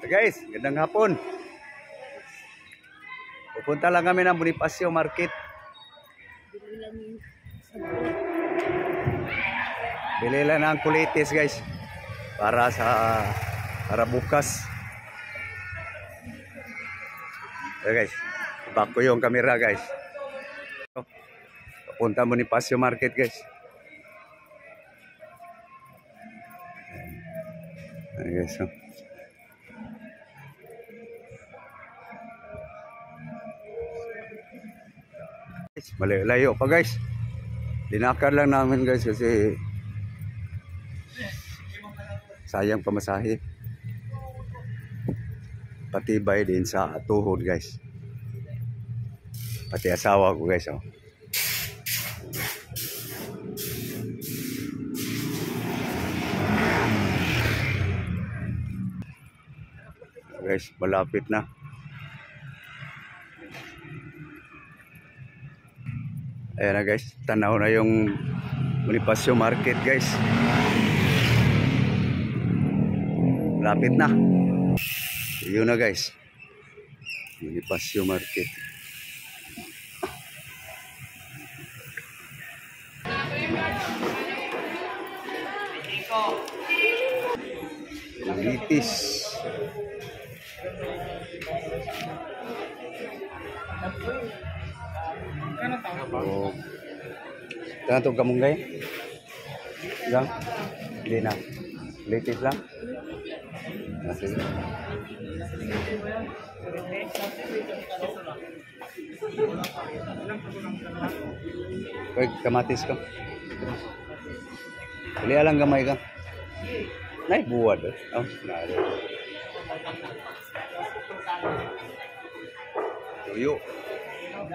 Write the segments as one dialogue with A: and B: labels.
A: Guys, gandang hapon. Pupunta lang kami ng Bonifacio Market. Bili lang ng kulitis, guys. Para bukas. Guys, back ko yung camera, guys. Pupunta Bonifacio Market, guys. Ayan, guys. Malayo pa, guys. Dinakar lang namin, guys, kasi sayang pamasahe. Patibay din sa tuhod, guys. Pati asawa ko, guys. Oh. Guys, malapit na. Ayan na, guys, tanaw na yung Bonifacio Market, guys. Lapit na. Yun na, guys, Bonifacio Market. Litis. Oh. Tangan itong kamunggay? Lang? Hindi na. Litis lang? Sige. Pwede kamatis ka. Pili alang gamay ka. Nay, buwad. Oh, nari. Tuyo.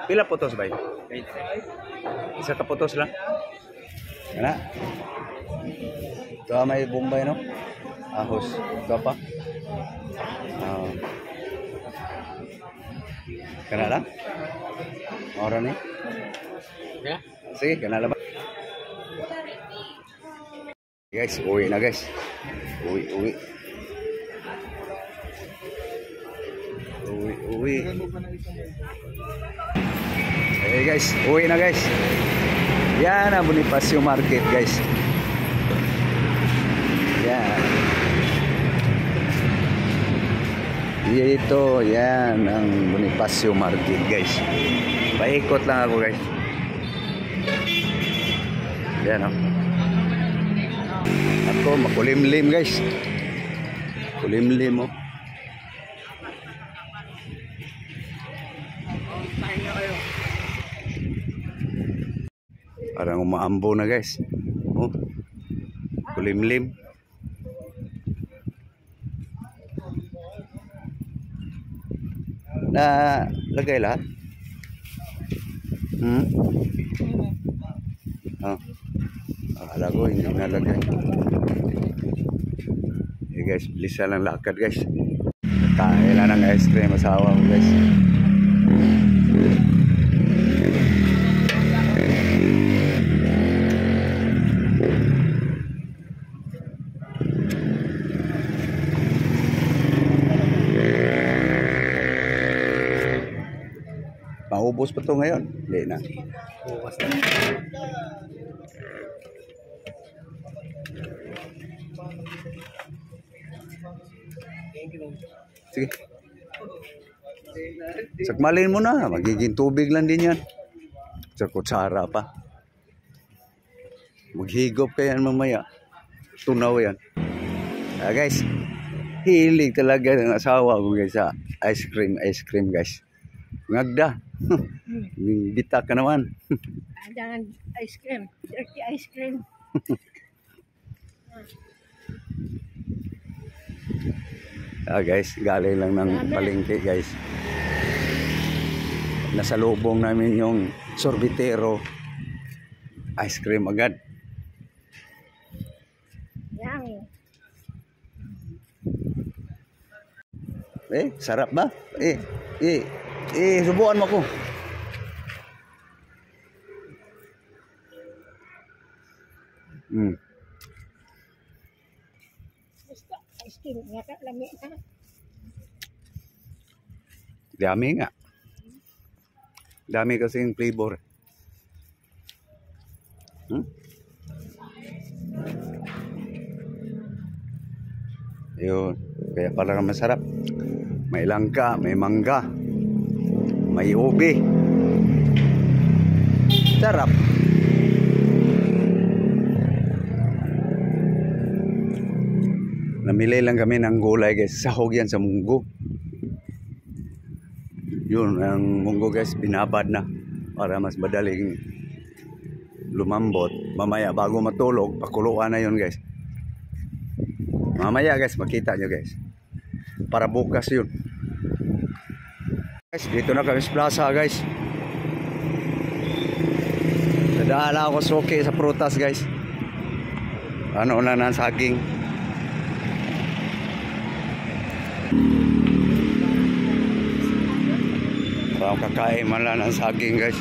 A: Pila putos ba? Isa ka putos lang. Kana? Ito may bombay, no? Ahos. Ito pa? Kana lang? Ora ni? Sige, kana lang ba? Guys, uwi na, guys. Uwi. Hey guys, uwi na, guys. Yan ang Bonifacio Market, guys. Yan. Ito, yan ang Bonifacio Market, guys. Paikot lang ako, guys. Yan, oh. Ako, makulimlim, guys. Kulimlim, oh. Parang umaambo na, guys. Oh. Kulimlim. Na lagay lahat. Akala ko hindi nalagay. Eh, guys, bilisan lang lakad, guys. Kailan ng ice cream asawa ko, guys. Maubos pa to ngayon? Hindi na. Bukas na. Sige. Sakmalin mo na. Magiging tubig lang din yan. Sa kutsara pa. Maghigop ka yan mamaya. Tunaw yan. Guys, hilig talaga ng asawa ko, guys, sa ice cream, guys. Ngagda. Bita ka naman.
B: Jangan ice cream. Dirty ice cream.
A: Guys, galing lang ng palengke, guys. Nasa lubong namin yung sorbitero. Ice cream agad.
B: Yummy.
A: Sarap ba? Subukan mo ko.
B: Gusto ice cream. Lami na.
A: Dami nga. Dami kasing flavor. Yun. Kaya pala masarap. May langka, may mangga, may ube. Sarap. Namili lang kami ng gulay guys. Sahog yan sa munggo. Yun, ang munggo guys, binabad na para mas madaling lumambot. Mamaya bago matulog, pakuluan na yun guys. Mamaya guys, makita nyo guys. Para bukas yun. Guys, dito na kami sa plaza guys. Nadaan ako suki sa prutas guys. Ano na ng saging. Parang kakain man lang ng saging guys.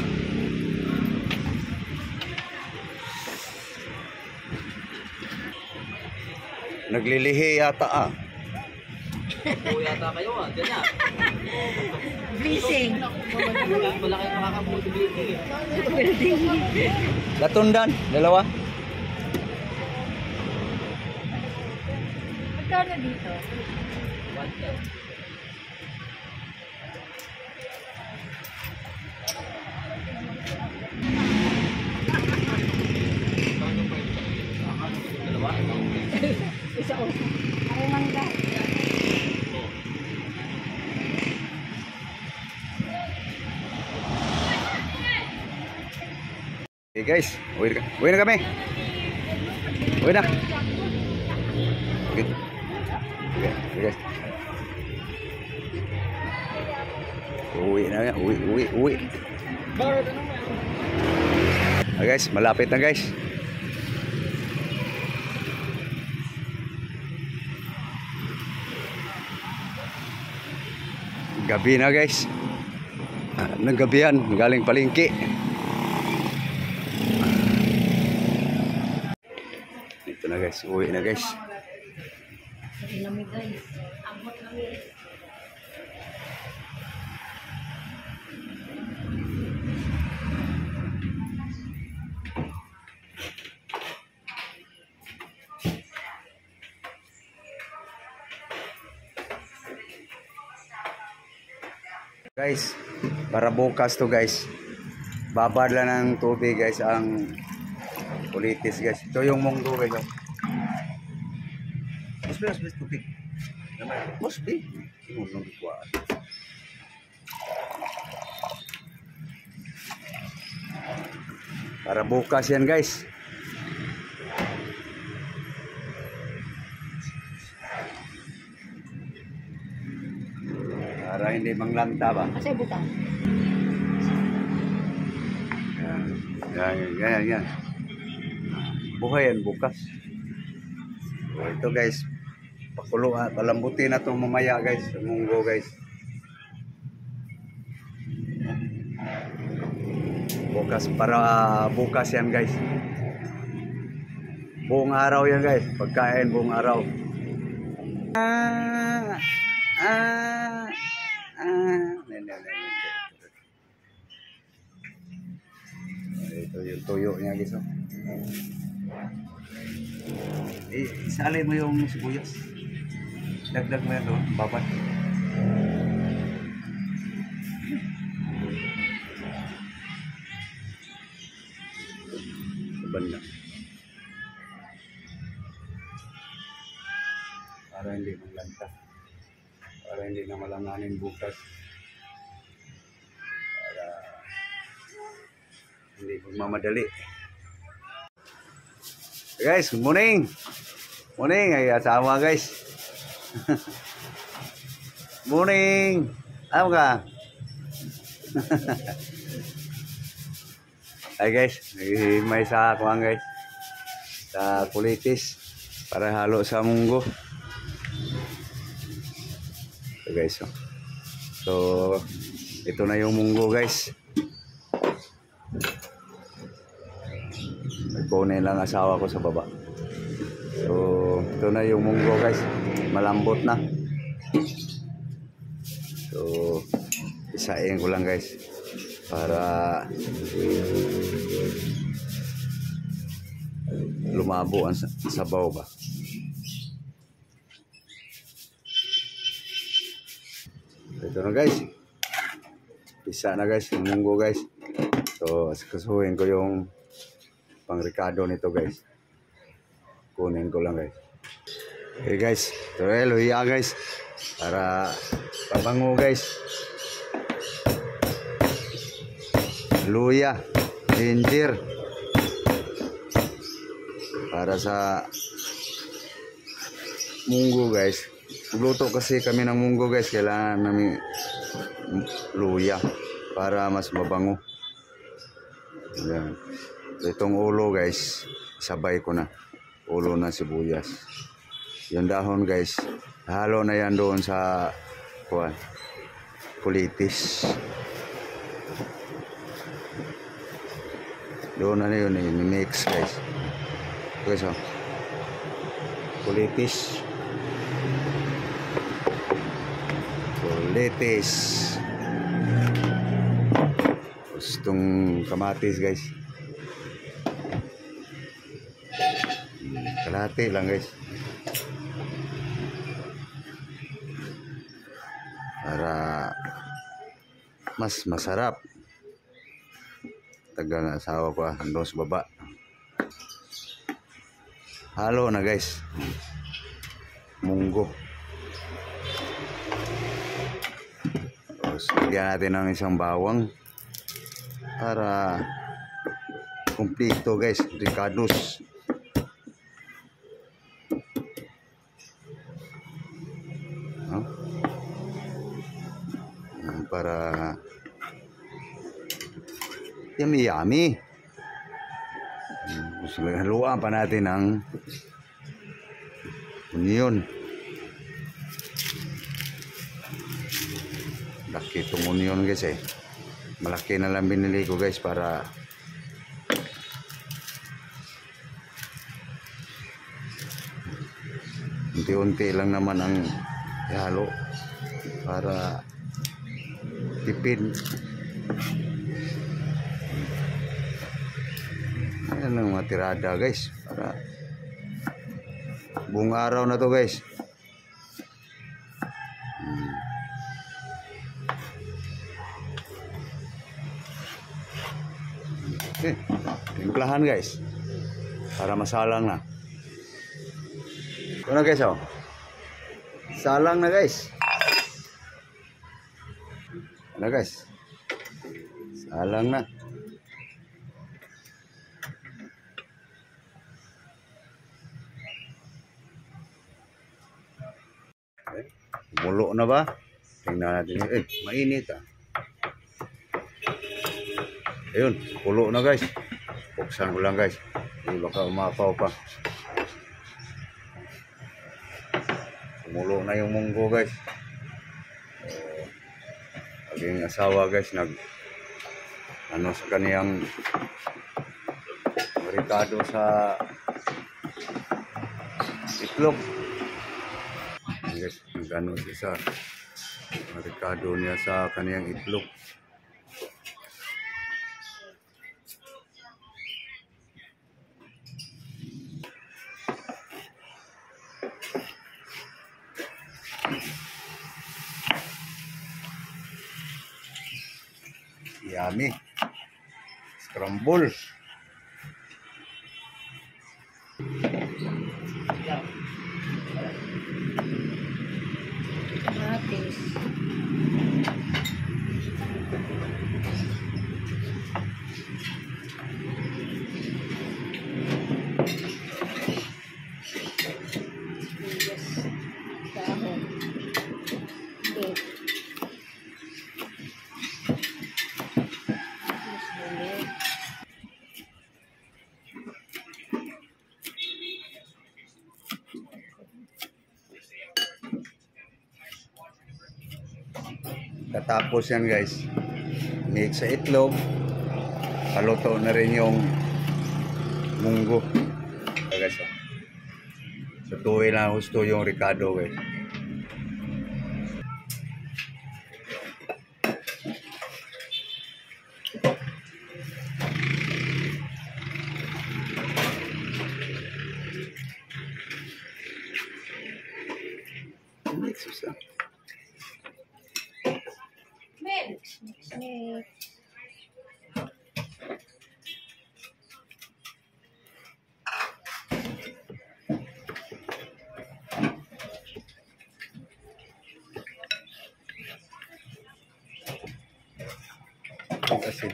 A: Naglilihi yata ah.
C: Oo yata kayo ah, ganyan.
B: Blessing.
C: Wala kayo makakabuti dito eh.
B: Building.
A: Latundan, dalawa.
B: Magkano dito? Isa o. Ay, mangga.
A: Okay guys, uwi na kami. Uwi na. Okay. Okay, guys. Uwi na, uwi. Okay guys, malapit na guys. Gabi na guys. Naggabihan, galing palengke. Ito na guys, uwi na guys.
B: Lamig guys. Abot kami.
A: Guys, para bukas to guys. Babad lang ng tubig guys ang kulitis guys. Ito yung munggo guys. Mas tubig. Mas be. Para bukas yan guys. Para hindi manglanta ba?
B: Kasi butang.
A: Yan. Buhay yan bukas. So, ito guys. Pakuluan, palambutin na ito mamaya guys. Munggo guys. Bukas para bukas yan guys. Buong araw yan guys. Pagkain buong araw. Ito yung tuyo niya guys. Isalin mo yung sibuyas. Dagdag mo yan doon. Babat. Banda. Para hindi maglanta. Para hindi na malanganin bukas. Para hindi magmamadali. Guys, good morning. Morning, ay asawa guys. Morning. Ano ka? Ay guys, may sa kuwan guys. Sa kulitis para halo sa munggo. So guys, so ito na yung munggo guys. Nagkunin lang asawa ko sa baba. So ito na yung munggo guys. Malambot na. So Isain ko lang guys para lumabo ang sabaw ba. Ito na guys. Pisa na guys yung munggo guys. So kasuhin ko yung pang-ricado nito guys. Kunin ko lang guys. Okay guys. Ito luya guys. Para pabango guys. Luya, ginger. Para sa munggo guys. Luto kasi kami ng munggo guys. Kailangan namin luya para mas mabango. Yan. Itong ulo guys, sabay ko na. Ulo ng sibuyas. Yung dahon guys, halo na yan doon sa kulitis. Doon na yun, mix guys. Okay, so kulitis. Itong kamatis guys. Kalahati lang guys. Para mas masarap. Tagang asawa ko hanggang sa baba. Halo na guys. Munggo. Tapos lagyan natin ng isang bawang para kumpleto guys. Ricados. Para yummy. Haluan pa natin ng onion. Laki itong onion guys eh. Malaki na lang binili ko guys para unti-unti lang naman ang ihalo para tipid. Ayan ang mga tirada guys para buong araw na to guys. Okay, timplahan guys para masalang na. Ito na guys oh. Salang na guys. Ano guys? Salang na. Mulo na ba? Tingnan natin. Mainit ah. Ayun, pulo na guys. Buksan ko lang guys. Hindi baka umapaw pa. Mulo na yung munggo guys. Aking asawa guys ano sa kaniyang ricado sa itlog. Guys, gano'n siya sa ricado niya sa kaniyang itlog. Yummy. Scramble.
B: Kamatis. Dahon. Beef.
A: Katapos yan guys, mix sa itlog, paluto na rin yung munggo. Guys, so tuwi lang gusto yung ricado guys. Susan.
B: Mix. Mix.
A: Asin.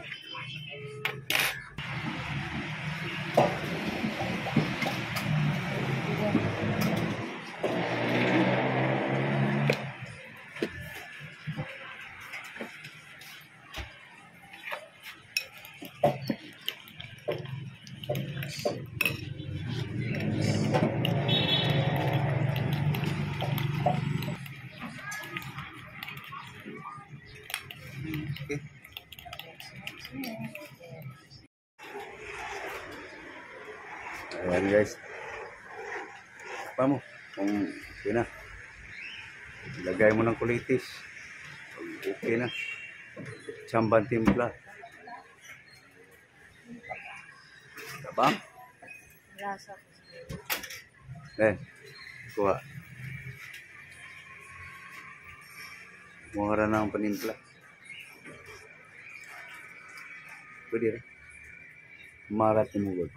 A: Okay. Ayan guys. Pa mo kung okay na. Lagay mo ng kulitis. Okay na. Chamban timpla. Tabang?
B: Lasa.
A: Kuha. Muhara na ang panimpla. Pwede rin. Marat ni mugod.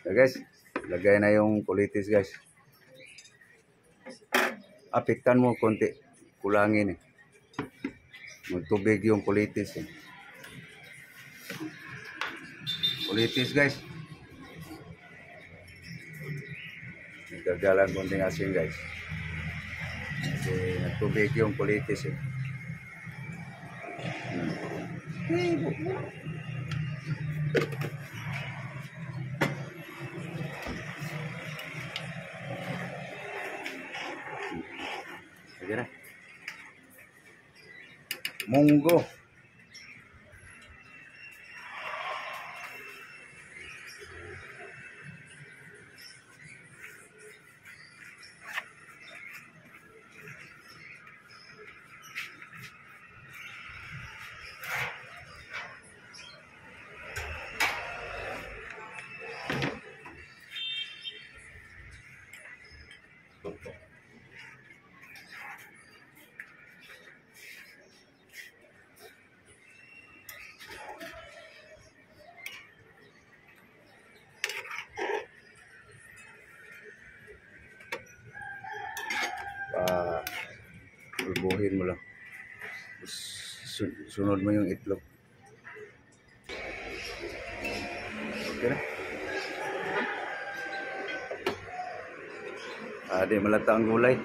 A: Guys, lagay na yung kulitis guys. Apiktan mo konti. Kulangin eh. Magtubig yung kulitis eh. Kulitis guys. Nagagalan konting asin guys. Kasi nagtubig yung kulitis eh. Sige na. Munggo. Bulbuhin mo lang. Sunod mo yung itlog. Okay na. Di malata ang gulay.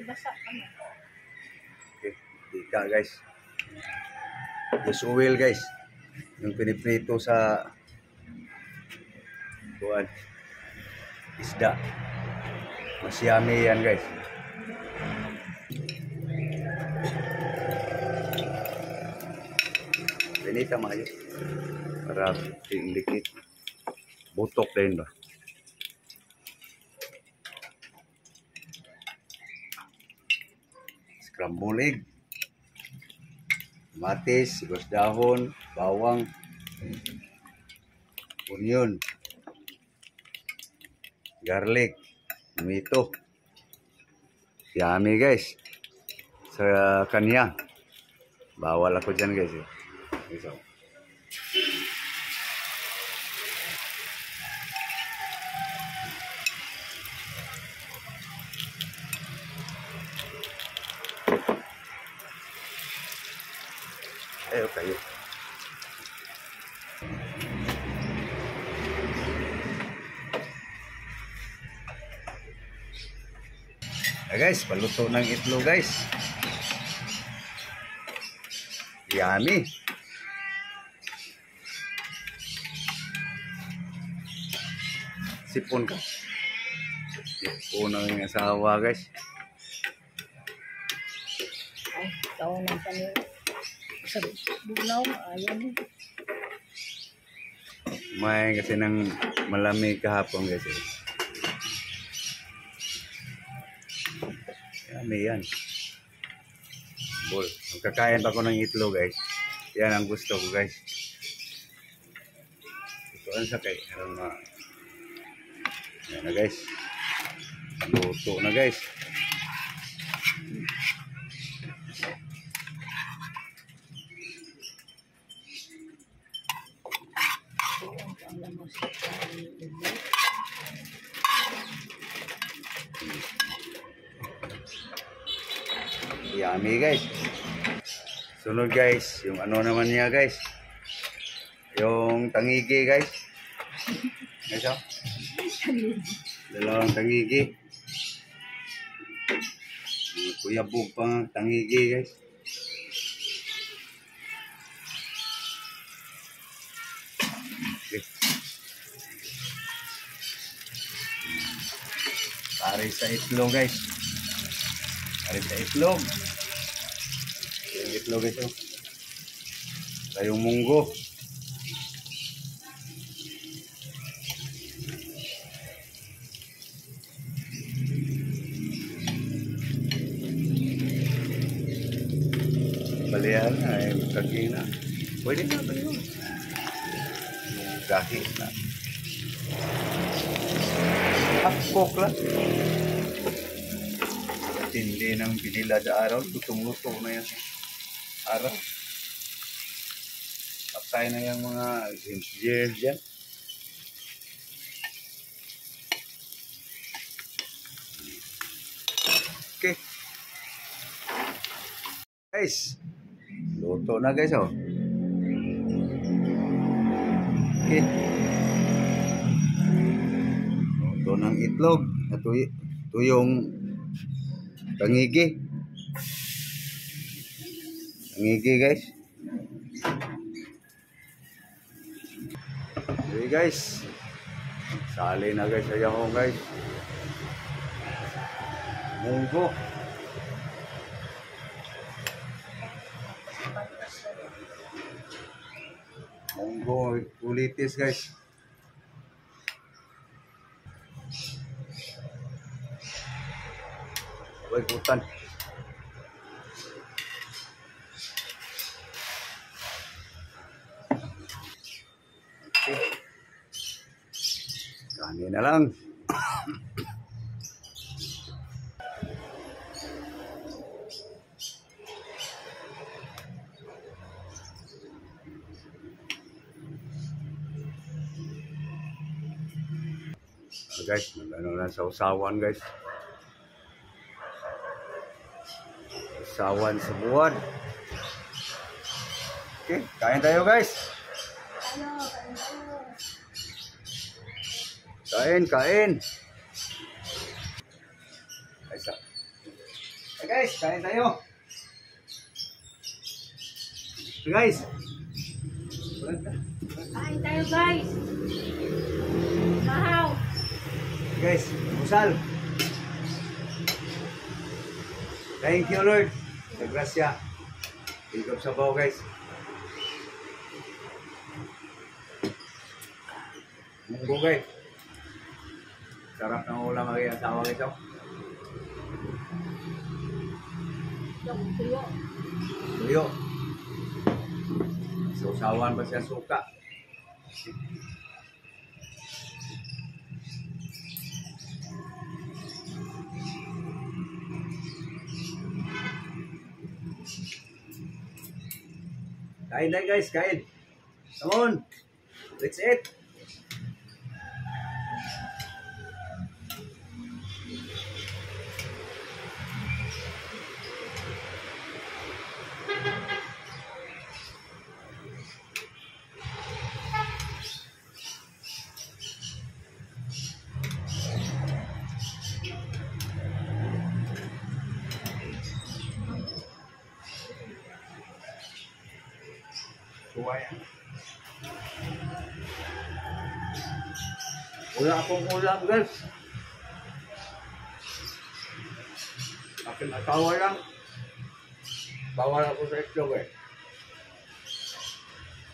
B: Basa ka na.
A: Okay, tika guys. Yung oil guys. Yung piniprito sa buwan. Isda. Mas yummy yan guys. Pinita mga yun. Para tinglikit. Butok din ba? Scrambled egg, kamatis, sibuyas dahon, bawang, onion, garlic, tomato. Yummy guys. Sa kanya. Bawal ako dyan guys. So, okay. Guys, paluto ng itlog guys. Yummy. Sipon ka. Sipon ng asawa guys.
B: Ay, ikaw nang panir. Sa bugnaw, ayaw mo.
A: May kasi ng malamig kahapon guys. Yummy yan. Bol. Magkakain pa ko ng itlog guys. Yan ang gusto ko guys. Ito ang sakay. Yan na guys. Luto na guys. Yummy guys. Sunod guys, yung ano naman niya guys. Yung tangigi guys. Guys oh. Dalawang tangigi. Kuyabog pang tangigi guys. Okay. Pare sa itlog guys. Pare sa itlog. Yung itlog ito. Tayong munggo. Balian na ay kagina. Pwede na ba yun? Gahi na. Hakpok lang. Tindi ng pinila sa araw. Tutong-luto na yan. Araw. Patay na yung mga engineers dyan. Okay. Guys. Luto na guys oh. Okay. Luto ng itlog. Ito yung tangigi. Tangigi guys. Okay guys. Sali na guys sa yaho guys. Munggo. Munggo ulitis guys. Abay hutan. Okay. Kanin na lang. Guys, ano na sa usawan guys. Usawan sa buwan. Okay, kain tayo guys. Kain. Hey guys, kain tayo. Guys.
B: Kain tayo guys. Mahaw.
A: Guys, musal. Thank you Lord. Sa grasya. Tingkap sa baw guys. Munggo guys. Sarap ng ulam ang asawa guys.
B: Tuyo.
A: Tuyo. So, usawan pa siya suka. Kain na guys, kain. Come on. Let's eat. Wala akong ulam guys. Aking asawa lang. Bawal ako sa itlog eh.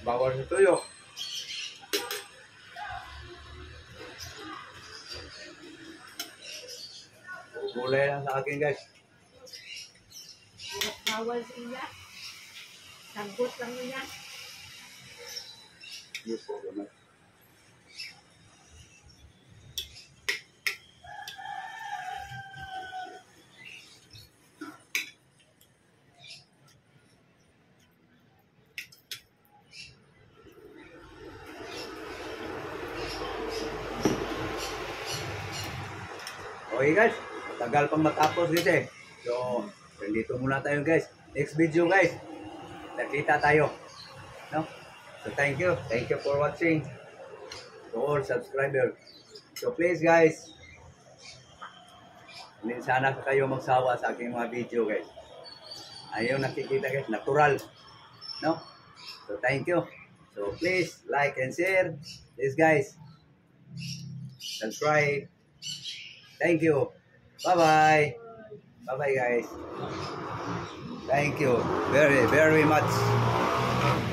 A: Bawal sa tuyo. Gulay lang sa akin guys.
B: Bawal sa iya. Sagot lang niya.
A: Yes po naman. Okay guys, tagal pang matapos kasi. So, nandito muna tayo guys. Next video guys, nakita tayo. No? So thank you for watching to all subscribers. So please guys, hindi sana kayo magsawa sa aking mga video guys. Ayaw nakikita guys, natural. No? So thank you. So please like and share. Please guys, subscribe. Thank you. Bye-bye. Bye-bye guys. Thank you very much.